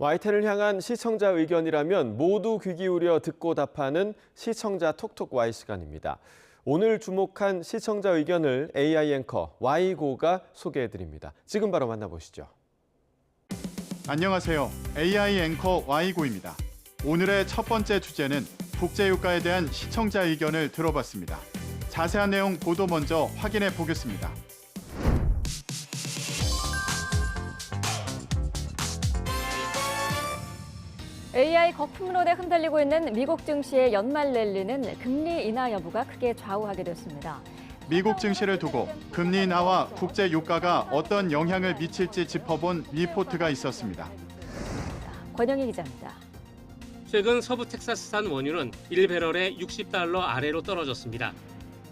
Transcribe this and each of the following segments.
YTN을 향한 시청자 의견이라면 모두 귀 기울여 듣고 답하는 시청자 톡톡 Y 시간입니다. 오늘 주목한 시청자 의견을 AI 앵커 Y고가 소개해드립니다. 지금 바로 만나보시죠. 안녕하세요. AI 앵커 Y고입니다. 오늘의 첫 번째 주제는 국제유가에 대한 시청자 의견을 들어봤습니다. 자세한 내용 보도 먼저 확인해 보겠습니다. AI 거품론에 흔들리고 있는 미국 증시의 연말 랠리는 금리 인하 여부가 크게 좌우하게 됐습니다. 미국 증시를 두고 금리 인하와 국제 유가가 어떤 영향을 미칠지 짚어본 리포트가 있었습니다. 권영희 기자입니다. 최근 서부 텍사스산 원유는 1배럴에 $60 아래로 떨어졌습니다.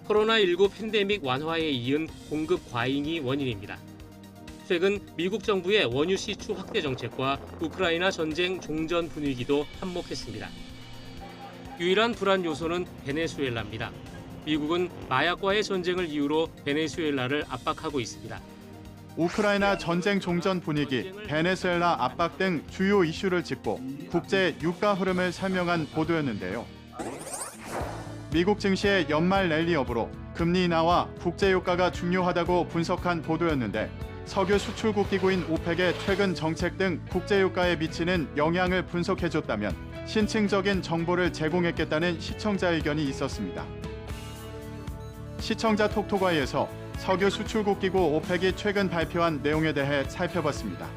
코로나19 팬데믹 완화에 이은 공급 과잉이 원인입니다. 최근 미국 정부의 원유 시추 확대 정책과 우크라이나 전쟁 종전 분위기도 한몫했습니다. 유일한 불안 요소는 베네수엘라입니다. 미국은 마약과의 전쟁을 이유로 베네수엘라를 압박하고 있습니다. 우크라이나 전쟁 종전 분위기, 베네수엘라 압박 등 주요 이슈를 짚고 국제 유가 흐름을 설명한 보도였는데요. 미국 증시의 연말 랠리 여부로 금리 인하와 국제 유가가 중요하다고 분석한 보도였는데 석유 수출국 기구인 오펙의 최근 정책 등 국제 유가에 미치는 영향을 분석해줬다면 신층적인 정보를 제공했겠다는 시청자 의견이 있었습니다. 시청자 톡톡와이에서 석유 수출국 기구 오펙이 최근 발표한 내용에 대해 살펴봤습니다.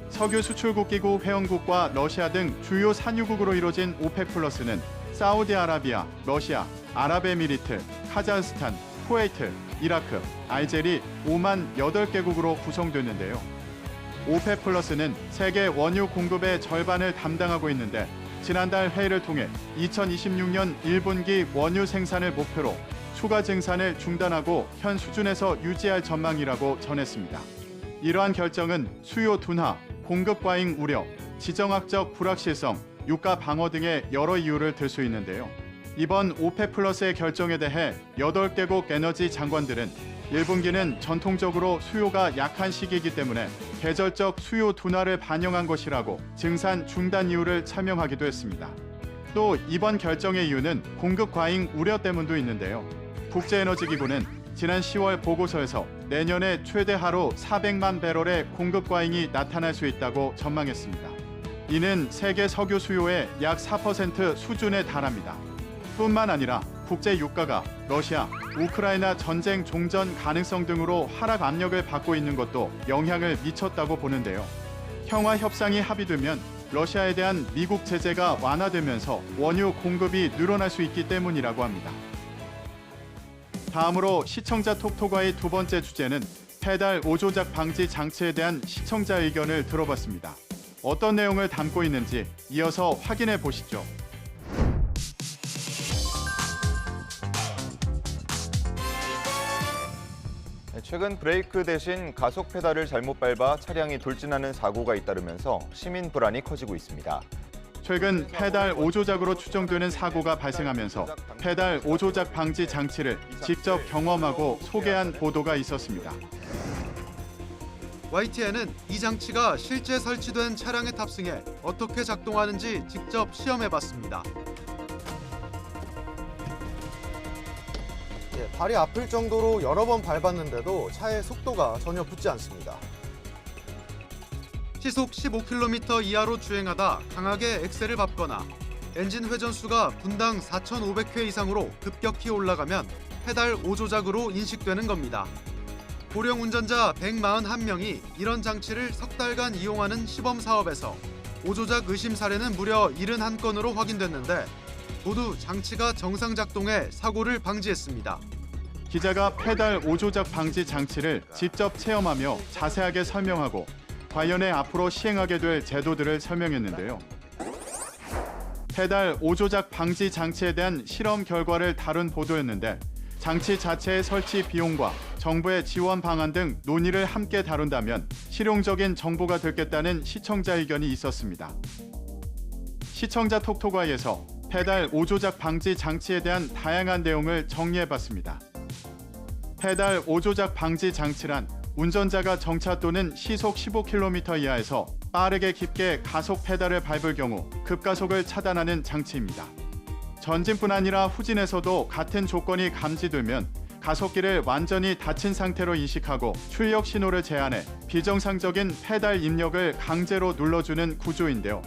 석유 수출국 기구 회원국과 러시아 등 주요 산유국으로 이루어진 오펙 플러스는 사우디아라비아, 러시아, 아랍에미리트, 카자흐스탄, 쿠웨이트, 이라크, 알제리, 오만 8개국으로 구성됐는데요. 오펙 플러스는 세계 원유 공급의 절반을 담당하고 있는데 지난달 회의를 통해 2026년 1분기 원유 생산을 목표로 추가 증산을 중단하고 현 수준에서 유지할 전망이라고 전했습니다. 이러한 결정은 수요 둔화, 공급 과잉 우려, 지정학적 불확실성, 유가 방어 등의 여러 이유를 들 수 있는데요. 이번 오펙 플러스의 결정에 대해 8개국 에너지 장관들은 1분기는 전통적으로 수요가 약한 시기이기 때문에 계절적 수요 둔화를 반영한 것이라고 증산 중단 이유를 설명하기도 했습니다. 또 이번 결정의 이유는 공급 과잉 우려 때문도 있는데요. 국제에너지기구는 지난 10월 보고서에서 내년에 최대 하루 400만 배럴의 공급 과잉이 나타날 수 있다고 전망했습니다. 이는 세계 석유 수요의 약 4% 수준에 달합니다. 뿐만 아니라 국제 유가가 러시아, 우크라이나 전쟁 종전 가능성 등으로 하락 압력을 받고 있는 것도 영향을 미쳤다고 보는데요. 평화 협상이 합의되면 러시아에 대한 미국 제재가 완화되면서 원유 공급이 늘어날 수 있기 때문이라고 합니다. 다음으로 시청자 톡톡과의 두 번째 주제는 페달 오조작 방지 장치에 대한 시청자 의견을 들어봤습니다. 어떤 내용을 담고 있는지 이어서 확인해 보시죠. 최근 브레이크 대신 가속 페달을 잘못 밟아 차량이 돌진하는 사고가 잇따르면서 시민 불안이 커지고 있습니다. 최근 페달 오조작으로 추정되는 사고가 발생하면서 페달 오조작 방지 장치를 직접 경험하고 소개한 보도가 있었습니다. YTN은 이 장치가 실제 설치된 차량에 탑승해 어떻게 작동하는지 직접 시험해봤습니다. 발이 아플 정도로 여러 번 밟았는데도 차의 속도가 전혀 붙지 않습니다. 시속 15km 이하로 주행하다 강하게 엑셀을 밟거나 엔진 회전수가 분당 4,500회 이상으로 급격히 올라가면 페달 오조작으로 인식되는 겁니다. 고령 운전자 141명이 이런 장치를 석 달간 이용하는 시범 사업에서 오조작 의심 사례는 무려 71건으로 확인됐는데 모두 장치가 정상 작동해 사고를 방지했습니다. 기자가 페달 오조작 방지 장치를 직접 체험하며 자세하게 설명하고 관련해 앞으로 시행하게 될 제도들을 설명했는데요. 페달 오조작 방지 장치에 대한 실험 결과를 다룬 보도였는데 장치 자체의 설치 비용과 정부의 지원 방안 등 논의를 함께 다룬다면 실용적인 정보가 되겠다는 시청자 의견이 있었습니다. 시청자 톡톡와이에서 페달 오조작 방지 장치에 대한 다양한 내용을 정리해봤습니다. 페달 오조작 방지 장치란 운전자가 정차 또는 시속 15km 이하에서 빠르게 깊게 가속 페달을 밟을 경우 급가속을 차단하는 장치입니다. 전진뿐 아니라 후진에서도 같은 조건이 감지되면 가속기를 완전히 닫힌 상태로 인식하고 출력 신호를 제한해 비정상적인 페달 입력을 강제로 눌러주는 구조인데요.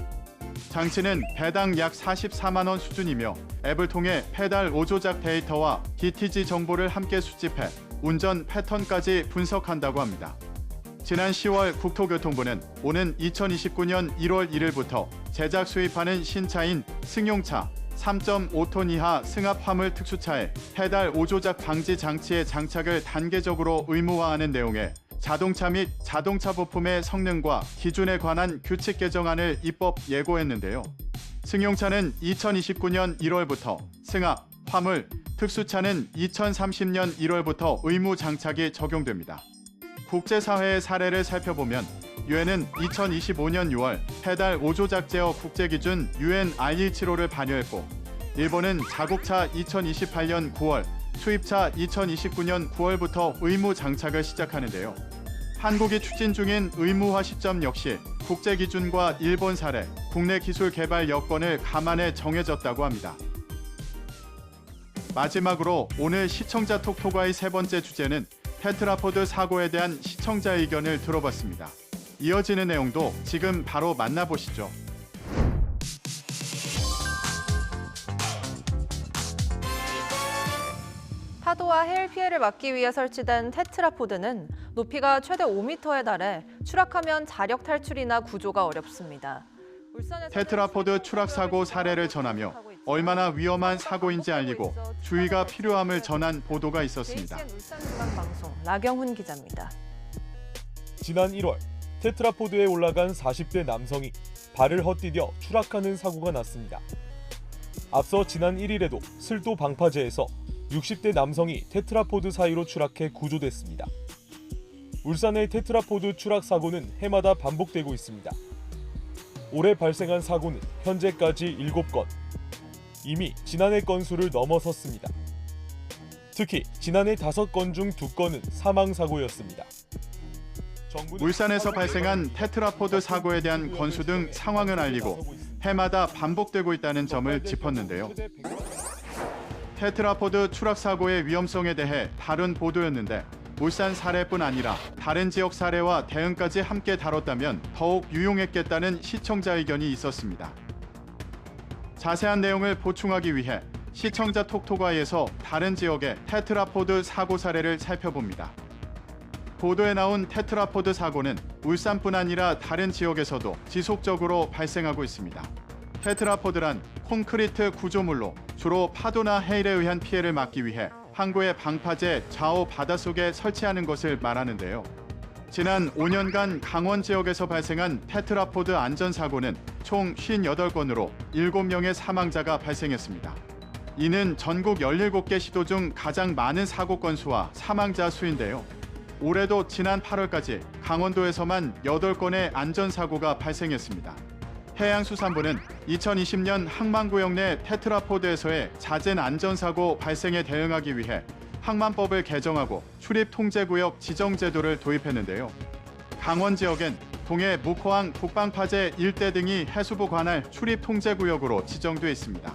장치는 배당 약 44만 원 수준이며 앱을 통해 페달 오조작 데이터와 DTG 정보를 함께 수집해 운전 패턴까지 분석한다고 합니다. 지난 10월 국토교통부는 오는 2029년 1월 1일부터 제작 수입하는 신차인 승용차 3.5톤 이하 승합 화물 특수차에 페달 오조작 방지 장치의 장착을 단계적으로 의무화하는 내용의 자동차 및 자동차 부품의 성능과 기준에 관한 규칙 개정안을 입법 예고했는데요. 승용차는 2029년 1월부터 승합, 화물, 특수차는 2030년 1월부터 의무 장착이 적용됩니다. 국제사회의 사례를 살펴보면 유엔은 2025년 6월 페달 오조작 제어 국제기준 UN R175를 반영했고 일본은 자국차 2028년 9월, 수입차 2029년 9월부터 의무 장착을 시작하는데요. 한국이 추진 중인 의무화 시점 역시 국제기준과 일본 사례, 국내 기술 개발 여건을 감안해 정해졌다고 합니다. 마지막으로 오늘 시청자 톡톡과의 세 번째 주제는 테트라포드 사고에 대한 시청자 의견을 들어봤습니다. 이어지는 내용도 지금 바로 만나보시죠. 파도와 해일 피해를 막기 위해 설치된 테트라포드는 높이가 최대 5m에 달해 추락하면 자력 탈출이나 구조가 어렵습니다. 테트라포드 추락 사고 사례를 전하며 얼마나 위험한 사고인지 알리고 주의가 필요함을 전한 보도가 있었습니다. JCN 울산중앙방송 나경훈 기자입니다. 지난 1월 테트라포드에 올라간 40대 남성이 발을 헛디뎌 추락하는 사고가 났습니다. 앞서 지난 1일에도 슬도 방파제에서 60대 남성이 테트라포드 사이로 추락해 구조됐습니다. 울산의 테트라포드 추락 사고는 해마다 반복되고 있습니다. 올해 발생한 사고는 현재까지 7건, 이미 지난해 건수를 넘어섰습니다. 특히 지난해 5건 중 2건은 사망사고였습니다. 울산에서 발생한 테트라포드 사고에 대한 건수 등 상황을 알리고 해마다 반복되고 있다는 점을 짚었는데요. 테트라포드 추락 사고의 위험성에 대해 다룬 보도였는데 울산 사례뿐 아니라 다른 지역 사례와 대응까지 함께 다뤘다면 더욱 유용했겠다는 시청자 의견이 있었습니다. 자세한 내용을 보충하기 위해 시청자 톡톡아에서 다른 지역의 테트라포드 사고 사례를 살펴봅니다. 보도에 나온 테트라포드 사고는 울산뿐 아니라 다른 지역에서도 지속적으로 발생하고 있습니다. 테트라포드란 콘크리트 구조물로 주로 파도나 해일에 의한 피해를 막기 위해 항구의 방파제 좌우 바닷속에 설치하는 것을 말하는데요. 지난 5년간 강원 지역에서 발생한 테트라포드 안전사고는 총 58건으로 7명의 사망자가 발생했습니다. 이는 전국 17개 시도 중 가장 많은 사고 건수와 사망자 수인데요. 올해도 지난 8월까지 강원도에서만 8건의 안전사고가 발생했습니다. 해양수산부는 2020년 항만구역 내 테트라포드에서의 잦은 안전사고 발생에 대응하기 위해 항만법을 개정하고 출입통제구역 지정제도를 도입했는데요. 강원 지역엔 동해 묵호항 북방파제 일대 등이 해수부 관할 출입통제구역으로 지정돼 있습니다.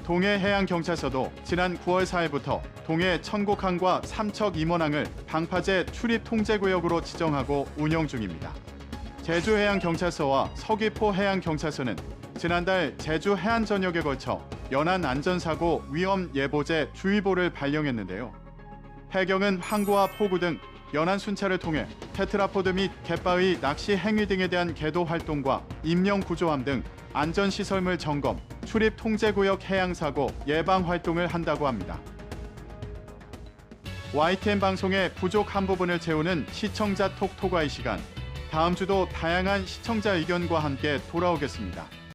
동해해양경찰서도 지난 9월 4일부터 동해 천곡항과 삼척 임원항을 방파제 출입통제구역으로 지정하고 운영 중입니다. 제주해양경찰서와 서귀포해양경찰서는 지난달 제주 해안 전역에 걸쳐 연안 안전사고 위험 예보제 주의보를 발령했는데요. 해경은 항구와 포구 등 연안 순찰을 통해 테트라포드 및 갯바위 낚시 행위 등에 대한 계도 활동과 임명 구조함 등 안전시설물 점검, 출입 통제구역 해양사고 예방 활동을 한다고 합니다. YTN 방송의 부족한 부분을 채우는 시청자 톡톡아이 시간. 다음 주도 다양한 시청자 의견과 함께 돌아오겠습니다.